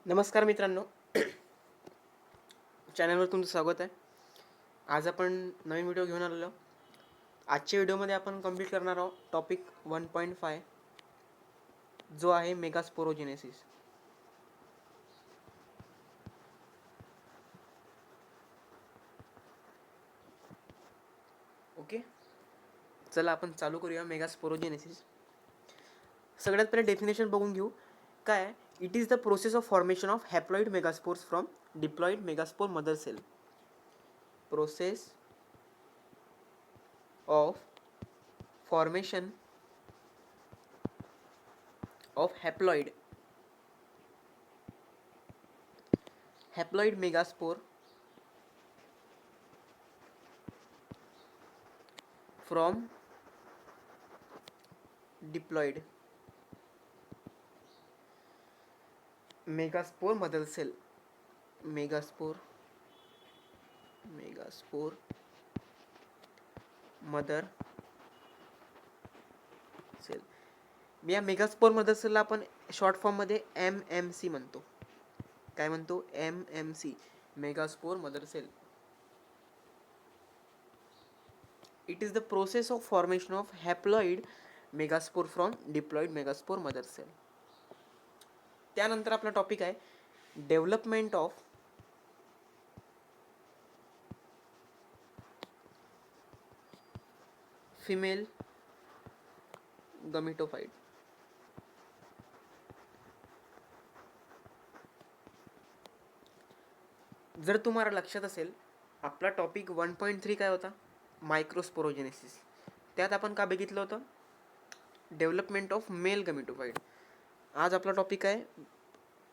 नमस्कार मित्रांनो, चॅनलवर तुमचं स्वागत आहे. आज आपण नवीन व्हिडिओ घेऊन आलेलो. आजच्या व्हिडिओमध्ये आपण कंप्लीट करणार आहोत टॉपिक 1.5 जो आहे मेगास्पोरोजेनेसिस. ओके, चला आपण चालू करूया मेगास्पोरोजेनेसिस. सगळ्यात पहिले डेफिनेशन बघून घेऊ. काय? It is the process of formation of haploid megaspores from diploid megaspore mother cell. Process of formation of haploid megaspore from diploid megaspore mother cell. megaspore mother cell. या मेगास्पोर मदर सेलला आपण short form मध्ये MMC म्हणतो. काय म्हणतो? MMC, megaspore mother cell. It is the process of formation of haploid megaspore from diploid megaspore mother cell. त्यानंतर आपला topic आहे डेव्हलपमेंट ऑफ फिमेल गमिटोफाइट. जर तुम्हाला लक्षात असेल, आपला टॉपिक 1.3 काय होता? मायक्रोस्पोरोजेनेसिस. त्यात आपण का बघितलं होतं? Development of male gametophyte. आज आपला टॉपिक आहे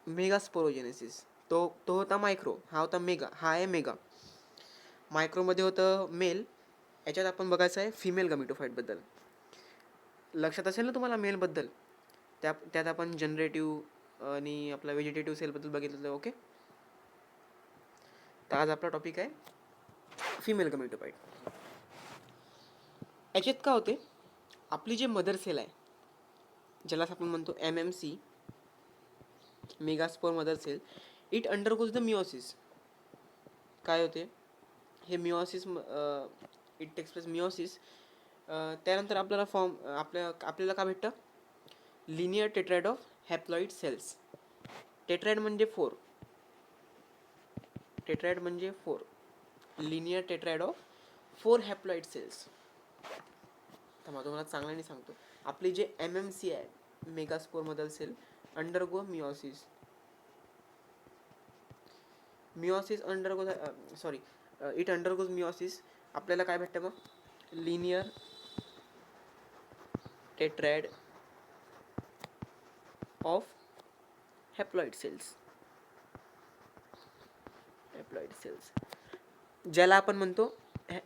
मेगास्पोरोजेनेसिस. तो होता मायक्रो, हा होता मेगा, हा आहे मेगा. मायक्रोमध्ये होतं मेल, याच्यात आपण बघायचं आहे फिमेल गमिटोफाइटबद्दल. लक्षात असेल ना तुम्हाला मेलबद्दल? त्यात आपण जनरेटिव्ह आणि आपला व्हेजिटेटिव्ह सेलबद्दल बघितलं होतं. ओके, तर आज आपला टॉपिक आहे फिमेल गमिटोफाइट. याच्यात काय होते? आपली जे मदर सेल आहे, ज्याला आपण म्हणतो MMC, megaspore mother cell, it undergoes the meiosis. काय होते हे meiosis? It takes place meiosis. त्यानंतर आपल्याला काय भेटतं? Linear tetrad of haploid cells. Tetrad म्हणजे 4. टेट्राइड म्हणजे 4. Linear tetrad of 4 haploid cells. तर तुम्हाला चांगल्याने सांगतो, आपली जे MMC आहे megaspore mother cell undergo meiosis. It undergoes meiosis. आपल्याला काय भेटतं मग? Linear tetrad of haploid cells. ज्याला आपण म्हणतो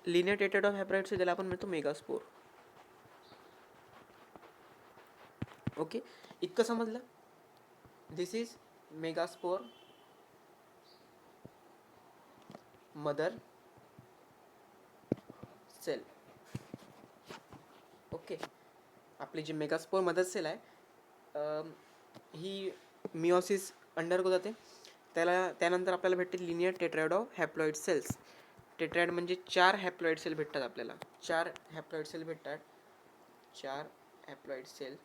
linear tetrad of haploid cell, ज्याला आपण म्हणतो मेगास्पोर. ओके, इतकं समजलं? This is megaspore mother cell. Okay, आपली जी मेगास्पोर मदर सेल आहे ही मिओसिस अंडरगो जाते. त्यानंतर आपल्याला भेटते linear tetrad of haploid cells. Tetrad म्हणजे 4 हॅप्लॉइड सेल भेटतात आपल्याला. 4 हॅप्लॉइड सेल भेटतात. 4 हॅप्लॉइड सेल.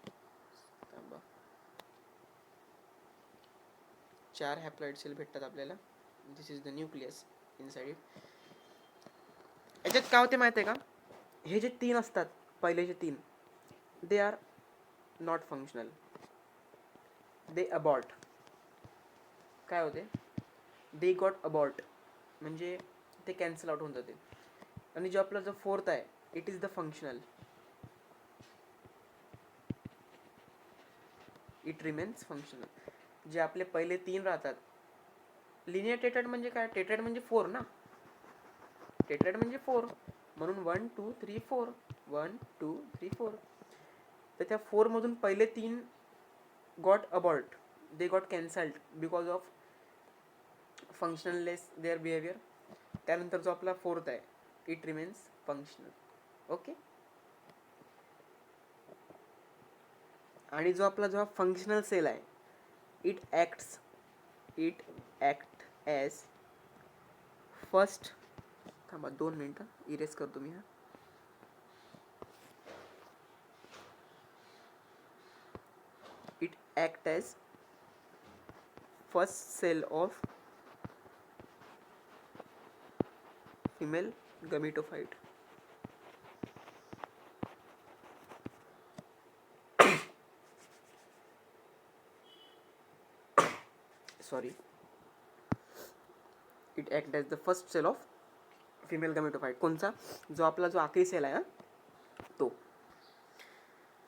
4 हॅप्लॉइड सेल भेटतात आपल्याला. This is the nucleus inside it. याच्यात काय होते माहिती आहे का? हे जे 3 असतात, पहिलेचे 3, they are not functional. They abort. काय होते? दे गॉट अबॉर्ट, म्हणजे ते कॅन्सल आउट होऊन जाते. आणि जो आपला जो 4th आहे, it is the functional. It remains functional. जे आपले पहिले 3 राहतात. लिनियर टेट्राइड म्हणजे काय? टेट्राइड म्हणजे 4 ना. टेट्राइड म्हणजे 4, म्हणून 1 2 3 4, 1 2 3 4. तर त्या 4 मधून पहिले 3 got abort. They got cancelled because of functionless their behaviour. त्यानंतर जो आपला 4th आहे, इट रिमेन्स फंक्शनल. ओके, आणि जो आपला फंक्शनल सेल आहे, it acts it act as first, थांबा 2 मिनटं इरेज करतो मी. It act as first cell of female gametophyte. Sorry, it act as the first cell of female gametophyte. कोणचा? जो आपला जो आखरी सेल आहे तो.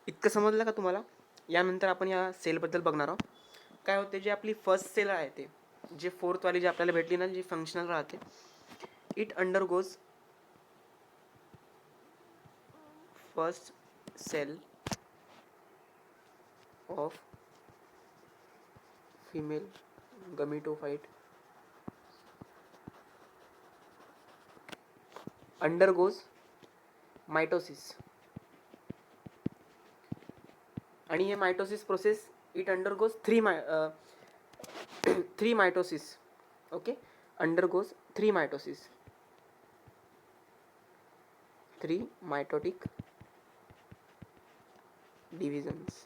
इतकं समजलं का तुम्हाला? यानंतर आपण या सेलबद्दल बघणार आहोत. काय होते, जे आपली फर्स्ट सेल आहे ते जे फोर्थवाली जी आपल्याला भेटली ना, जी फंक्शनल राहते, it undergoes first cell of female gametophyte undergoes mitosis. आणि हे mitosis process it undergoes three mitosis. Okay, undergoes 3 mitosis, 3 mitotic divisions.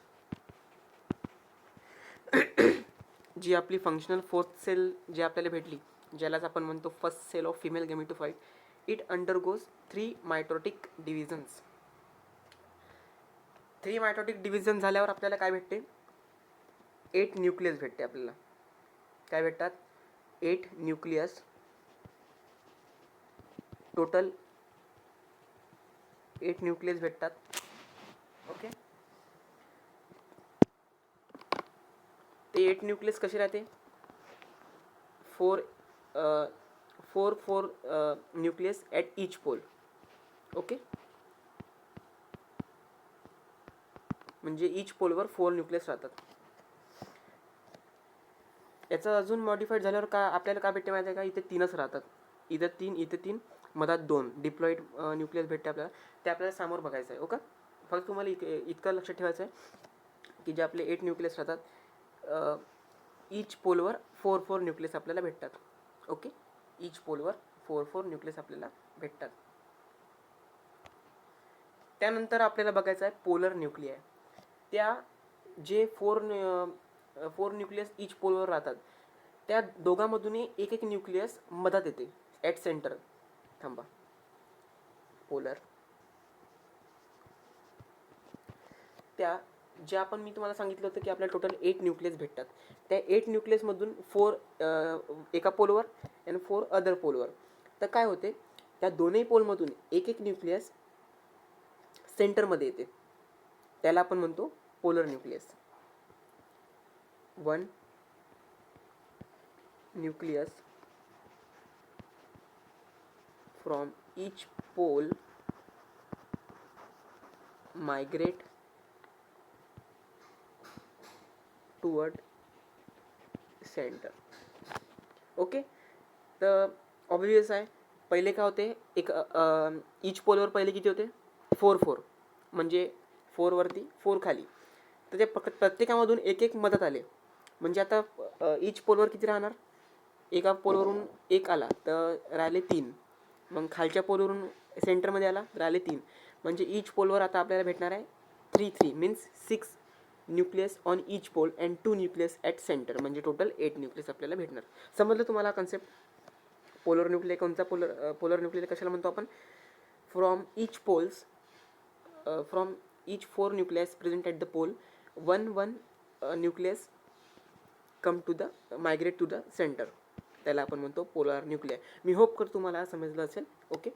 जी आपली फंक्शनल फोर्थ सेल जी आपल्याला भेटली, ज्यालाच आपण म्हणतो first cell of female gametophyte, it undergoes 3 mitotic divisions. 3 mitotic division झाल्यावर आपल्याला काय भेटते? 8 न्यूक्लियस भेटते आपल्याला. काय भेटतात? 8 न्यूक्लियस. टोटल 8 न्यूक्लियस भेटतात. ओके, ते 8 न्यूक्लियस कसे राहते? 4 nucleus at each pole. Okay, म्हणजे ईच पोलवर 4 न्यूक्लियस राहतात. याचं अजून मॉडिफाईड झाल्यावर का आपल्याला काय भेटते माहिती आहे का? इथे 3च राहतात. इथे 3, इथे 3, मधात 2 डिप्लॉईड न्यूक्लियस भेटते आपल्याला. ते आपल्याला समोर बघायचं आहे. ओके, फक्त तुम्हाला इतकं लक्षात ठेवायचं आहे की जे आपले 8 न्यूक्लियस राहतात, ईच पोलवर 4 न्यूक्लियस आपल्याला भेटतात. ओके, ईच पोलवर 4 न्यूक्लियस आपल्याला भेटतात. त्यानंतर आपल्याला बघायचं आहे पोलर न्यूक्लियाय. त्या जे 4 न्यूक्लियस ईच पोलवर राहतात, त्या दोघांमधूनही एक न्यूक्लियस मधात येते ॲट सेंटर. थांबा, पोलर. त्या ज्या आपण मी तुम्हाला सांगितलं होतं की आपल्याला टोटल 8 न्यूक्लियस भेटतात. त्या 8 न्यूक्लियसमधून 4 एका पोलवर आणि 4 अदर पोलवर. तर काय होते, त्या दोन्ही पोलमधून एक न्यूक्लियस सेंटरमध्ये येते. त्याला आपण म्हणतो polar nucleus. 1 nucleus from each pole migrate toward centre. Okay, तर ऑब्वियस आहे. पहिले काय होते, एक ईच पोलवर पहिले किती होते? 4 म्हणजे 4 वरती 4 खाली. तर ते प्रत्येकामधून एक मदत आले. म्हणजे आता ईच पोलवर किती राहणार? एका पोलवरून 1 आला तर राहिले 3. मग खालच्या पोलवरून सेंटरमध्ये आला राहिले 3. म्हणजे ईच पोलवर आता आपल्याला भेटणार आहे 3 means 6 nucleus on each pole and 2 nucleus at centre. म्हणजे टोटल 8 न्यूक्लियस आपल्याला भेटणार. समजलं तुम्हाला कन्सेप्ट? पोलर न्यूक्लिय कोणता? पोलर न्यूक्लिय कशाला म्हणतो आपण? From each poles, from each 4 nucleus present at the pole, 1 nucleus come to the migrate to the centre. त्याला आपण म्हणतो पोलर न्यूक्लिय. मी होप कर तुम्हाला समजलं असेल. ओके,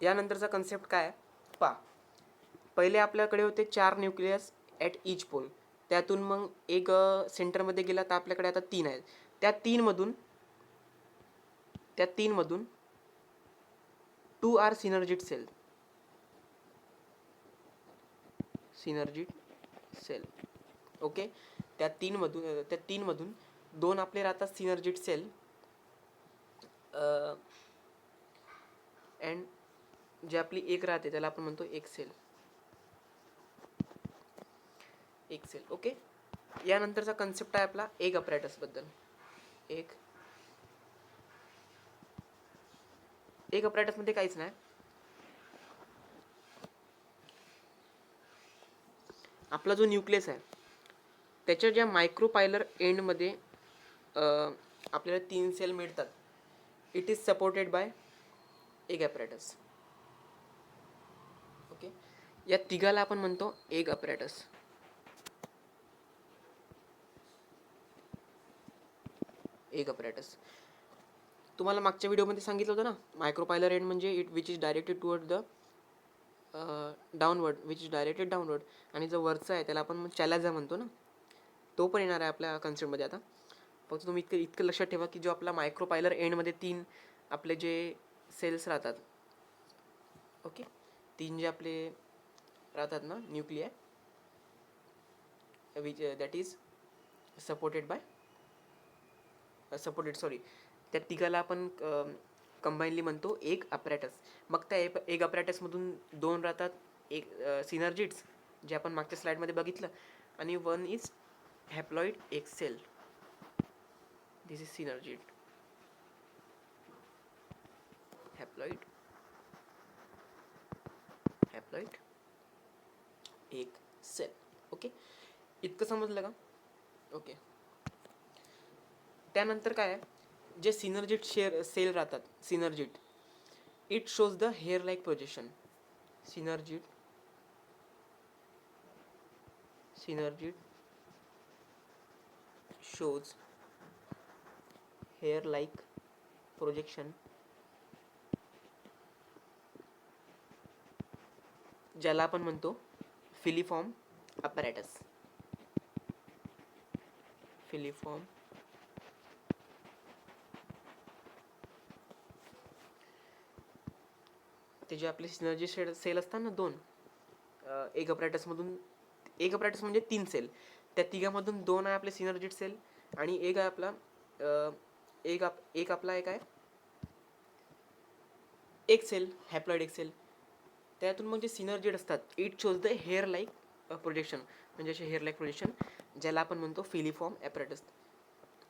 यानंतरचा कन्सेप्ट काय आहे पहा. पहिले आपल्याकडे होते 4 न्यूक्लियस ॲट ईच पोल. त्यातून मग एक सेंटरमध्ये गेला तर आपल्याकडे आता 3 आहेत. त्या तीन मधून 2 आर सिनर्जिड सेल. ओके, त्या तीन मधून 2 आपले राहतात सिनर्जिड सेल अँड जे आपली एक राहते त्याला आपण म्हणतो एक सेल. एक सेल. ओके, यानंतरचा कन्सेप्ट आहे आपला एग अपॅरेटसबद्दल. एग अपॅरेटसमध्ये काहीच नाही. आपला जो न्यूक्लियस आहे त्याच्या ज्या मायक्रोपायलर एंडमध्ये आपल्याला 3 सेल मिळतात. It is supported bye egg apparatus. Okay, या तिघाला आपण म्हणतो एग अपॅरेटस. एग अपॅरेटस तुम्हाला मागच्या व्हिडिओमध्ये सांगितलं होतं ना, मायक्रोपायलर एंड म्हणजे it which is directed toward the downward, which is directed downward. आणि जो वरचा आहे त्याला आपण चॅलाझा म्हणतो ना, तो पण येणार आहे आपल्या कन्सेप्टमध्ये. आता फक्त तुम्ही इतकं लक्षात ठेवा की जो आपला मायक्रोपायलर एंडमध्ये 3 आपले जे सेल्स राहतात. ओके, 3 जे आपले राहतात ना nuclei, which that is supported by त्या तिघाला आपण कंबाईनली म्हणतो एग अपॅरेटस. मग त्या एग अपॅरेटसमधून 2 राहतात, एक सिनर्जिड्स जे आपण मागच्या स्लाइडमध्ये बघितलं, आणि 1 is haploid egg cell. This is synergid, haploid egg cell. Okay, इतकं समजलं का? ओके, त्यानंतर काय आहे, जे सिनर्जिड सेल राहतात, synergid, it shows the hair like projection. Synergid shows hair like projection, ज्याला आपण म्हणतो फिलिफॉर्म अपॅरेटस. फिलिफॉर्म ते जे आपले सिनर्जी सेल असतात ना 2, एक अपॅरेटसमधून, एक अपॅरेटस म्हणजे 3 सेल, त्या तिघामधून 2 आहे आपले सिनर्जिड सेल आणि एक आहे आपला एक आपला एक आहे एक सेल, हॅप्लॉइड एक सेल. त्यातून मग जे सिनर्जिड असतात, it shows the hair like projection, म्हणजे असे हेअर लाईक प्रोजेक्शन, ज्याला आपण म्हणतो फिलिफॉर्म ॲपॅरेटस.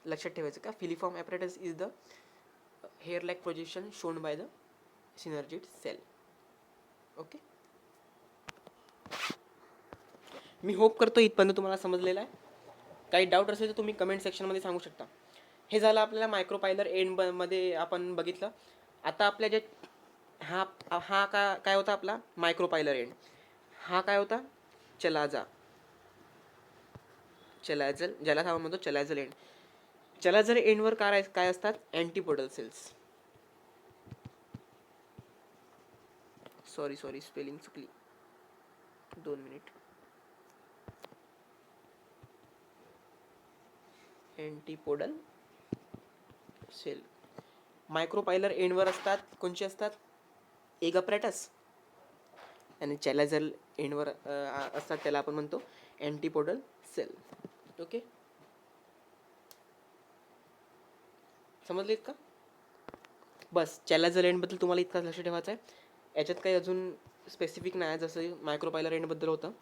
लक्षात ठेवायचं का, filiform apparatus is the hair like projection shown by the synergid cell. Okay, मी होप करतो इथपर्यंत तुम्हाला समजलेलं आहे. काही डाऊट असेल तर तुम्ही कमेंट सेक्शनमध्ये सांगू शकता. हे झालं आपल्याला मायक्रोपायलर एंडमध्ये आपण बघितलं. आता आपल्या जे हा काय होता आपला मायक्रोपायलर एंड, हा काय होता चलाझा, चलाझल, ज्याला आपण म्हणतो चलाझल एंड. चलाझल एंडवर काय असतात, अँटीपोडल सेल्स. सॉरी स्पेलिंग चुकली, 2 मिनिट. अँटीपोडल सेल मायक्रोपायलर एंडवर असतात. कोणचे असतात, एग अपॅरेटस. आणि चॅलाझल एंडवर असतात, त्याला आपण म्हणतो अँटीपोडल सेल. ओके, समजलेत का? बस चॅलाझल एंडबद्दल तुम्हाला इतकाच लक्ष ठेवायचं आहे. याच्यात काही अजून स्पेसिफिक नाही, जसं मायक्रोपायलर एंडबद्दल होतं.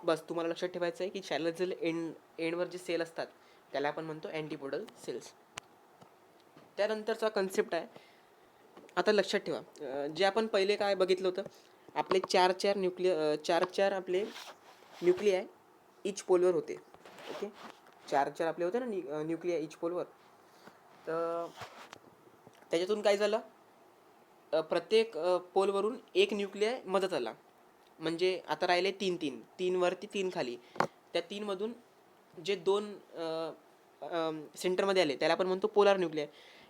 बस तुम्हाला लक्षात ठेवायचं आहे की चॅलाझल एंडवर जे सेल असतात त्याला आपण म्हणतो अँटीपोडल सेल्स. त्यानंतरचा कन्सेप्ट आहे, आता लक्षात ठेवा, जे आपण पहिले काय बघितलं होतं, आपले चार आपले न्यूक्लियाय इच पोलवर होते. ओके, 4 आपले होते ना न्यूक्लिया इच पोलवर. तर त्याच्यातून काय झालं, प्रत्येक पोलवरून एक न्यूक्लिया मदत आला. म्हणजे आता राहिले 3 वरती 3 खाली. त्या 3 मधून जे 2 सेंटरमध्ये आले त्याला आपण म्हणतो पोलार न्यूक्लिया.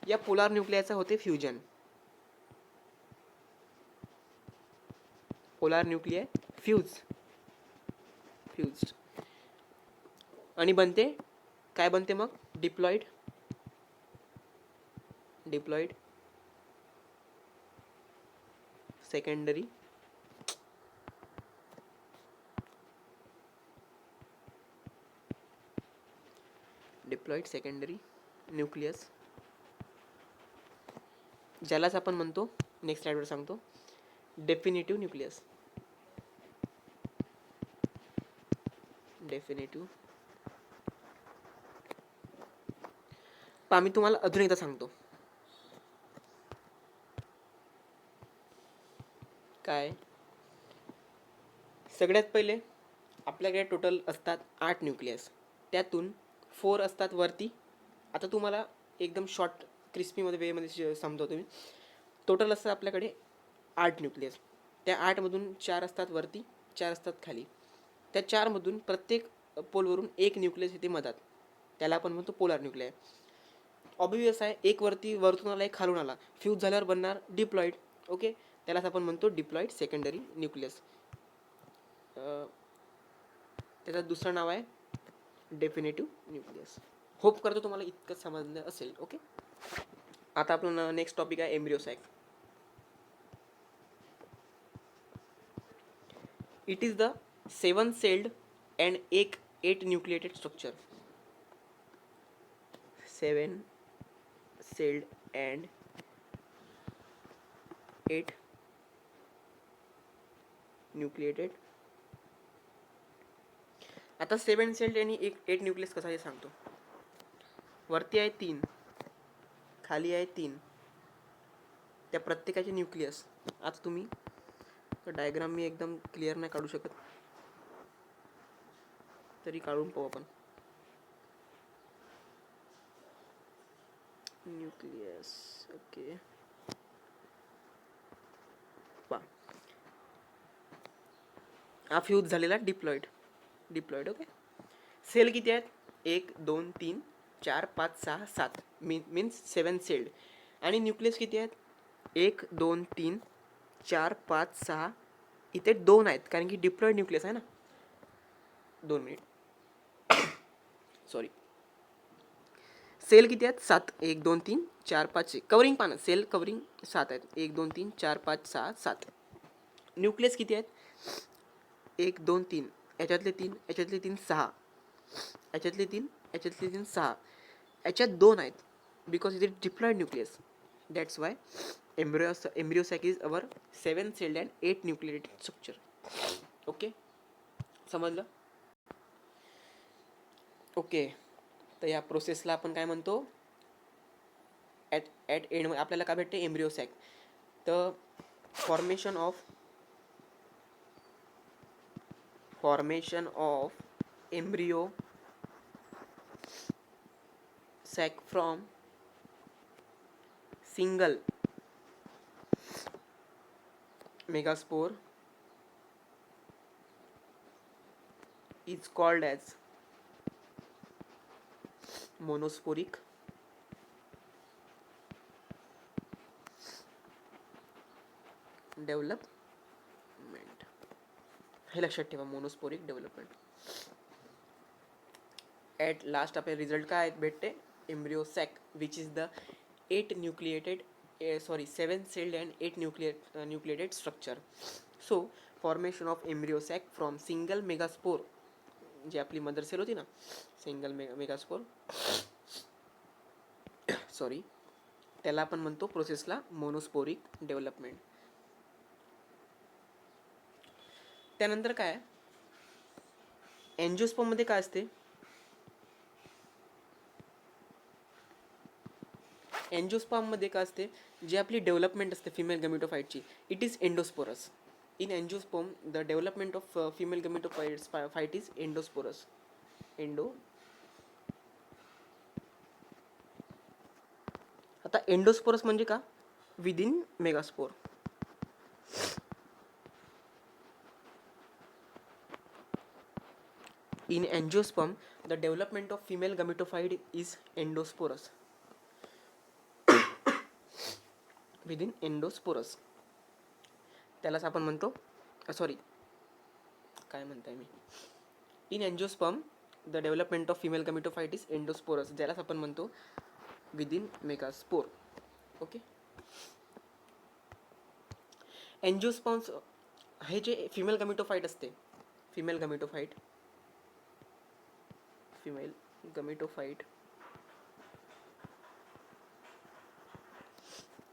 या पोलार न्यूक्लियाचं होते फ्युजन. पोलार न्यूक्लिया फ्यूज्ड आणि काय बनते मग, डिप्लॉइड सेकंडरी न्यूक्लियस, ज्यालाच आपण म्हणतो, नेक्स्ट स्लाइडवर सांगतो, डेफिनेटिव्ह न्यूक्लियस. डेफिनेटिव्ह. पहा मी तुम्हाला अजून एकदा सांगतो. काय, सगळ्यात पहिले आपल्याकडे टोटल असतात 8 न्यूक्लियस. त्यातून 4 असतात वरती. आता तुम्हाला एकदम शॉर्ट क्रिस्पीमध्ये वेमध्ये समजावतो मी. टोटल असतात आपल्याकडे 8 न्यूक्लियस. त्या 8मधून 4 असतात वरती, 4 असतात खाली. त्या 4मधून प्रत्येक पोलवरून एक न्यूक्लियस येते मधात. त्याला आपण म्हणतो पोलार न्यूक्लिय. ऑब्वियस आहे, एक वरतून आला, एक खालून आला, फ्यूज झाल्यावर बनणार डिप्लॉइड. ओके, त्यालाच आपण म्हणतो डिप्लॉइड सेकंडरी न्यूक्लियस. त्याचं दुसरं नाव आहे डेफिनेटिव्ह न्यूक्लियस. होप करतो तुम्हाला इतकं समजलं असेल. ओके, आता आपलं नेक्स्ट टॉपिक आहे embryo sac. It is the 7 celled and 8 nucleated structure. 7 celled and 8 nucleated. आता 7 सेल्ड आणि 8 न्यूक्लियस कसा आहे सांगतो. वरती आहे 3, खाली आहे 3. त्या प्रत्येकाचे न्यूक्लियस. आता तुम्ही डायग्राम मी एकदम क्लिअर नाही काढू शकत, तरी काढून पाहू आपण. न्यूक्लियस. ओके, हा फ्यूज झालेला डिप्लॉइड. ओके, सेल किती आहेत? 1 2 3 4 5 6 7 मीन्स 7 सेल्ड. आणि न्यूक्लियस किती आहेत? 1 2 3 4 5 6. इथे 2 आहेत कारण की डिप्लॉइड न्यूक्लियस आहे ना. 2 मिनिट, सॉरी. सेल किती आहेत? 7. 1 2 3 4 5 6. कवरिंग पानं, सेल कवरिंग 7 आहेत. 1 2 3 4 5 6 7. न्यूक्लियस किती आहेत? 1 2 3, याच्यातले 3, याच्यातले 3 6, याच्यातले 3, याच्यातले 3 6. याच्यात 2 आहेत because it is diploid nucleus. That's why embryo sac is our 7 celled and 8 nucleated structure. Okay, समजलं? ओके, तर या प्रोसेसला आपण काय म्हणतो? ॲट एंड आपल्याला काय भेटते? Embryo sac. तर formation of embryo sac from single megaspore is called as monosporic development. हे लक्षात ठेवा, मोनोस्पोरिक डेव्हलपमेंट. ॲट लास्ट आपले रिझल्ट काय भेटते? Embryo sac which is the 7 celled and 8 nucleated structure. So formation of embryo sac from single megaspore, जी आपली mother sale होती ना, सिंगल मेगास्पोर, सॉरी, त्याला आपण म्हणतो प्रोसेसला मोनोस्पोरिक डेव्हलपमेंट. त्यानंतर काय, एंजिओस्पर्म मध्ये काय असते? एंजिओस्पर्म मध्ये काय असते? जी आपली डेव्हलपमेंट असते फिमेल गॅमेटोफाइटची, it is endosporous. In angiosperm the development of female gametophyte is endosporous. आता एंडोस्पोरस म्हणजे का? Within megaspore. In angiosperm, the development of female gametophyte is endosporous. Within endosporous. त्यालाच आपण म्हणतो, सॉरी, काय म्हणताय मी? In angiosperm, the development of female gametophyte is endosporous. ज्यालाच आपण म्हणतो within megaspore. ओके. एंजिओस्पर्म्स हे जे फिमेल गॅमेटोफाइट असते, female gametophyte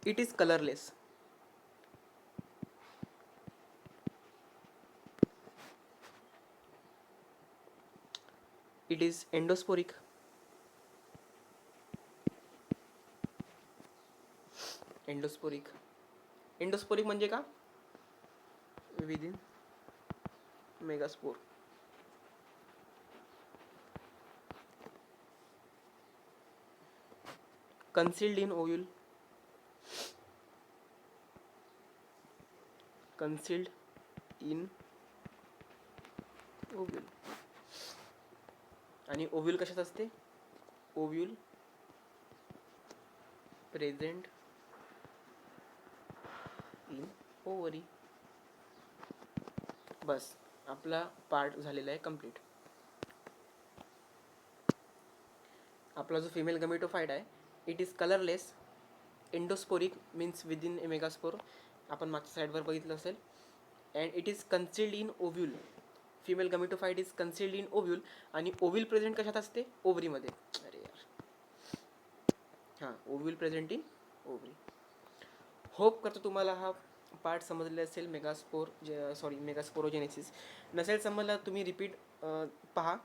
it is colorless. It is endosporic. Endosporic endosporic म्हणजे का? Within megaspore. concealed in ovule. concealed in ovule. आणि ovule कशात असते? Ovule present in ovary. बस आपला पार्ट झालेला आहे कंप्लीट. आपला जो फिमेल गमेटोफाइट आहे it is colourless. Endosporic means within a megaspore, आपण मागच्या साईडवर बघितलं असेल. And it is concealed in ovule. Female gametophyte is concealed in ovule. आणि ओव्ह्यूल प्रेझेंट कशात असते? ओव्हरीमध्ये. अरे यार, हां, ovule present in ovary. Hope करतो तुम्हाला हा पार्ट समजले असेल. मेगास्पोरोजेनेसिस. नसेल समजला तुम्ही रिपीट पहा,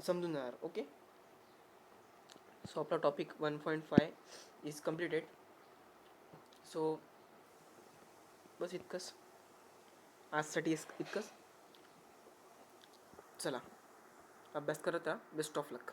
समजून जाणार. ओके. सो आपला टॉपिक 1.5 इज कम्प्लिटेड. सो बस इतकंच आजसाठी. इतकंच. चला, अभ्यास करत राहा. Best of luck.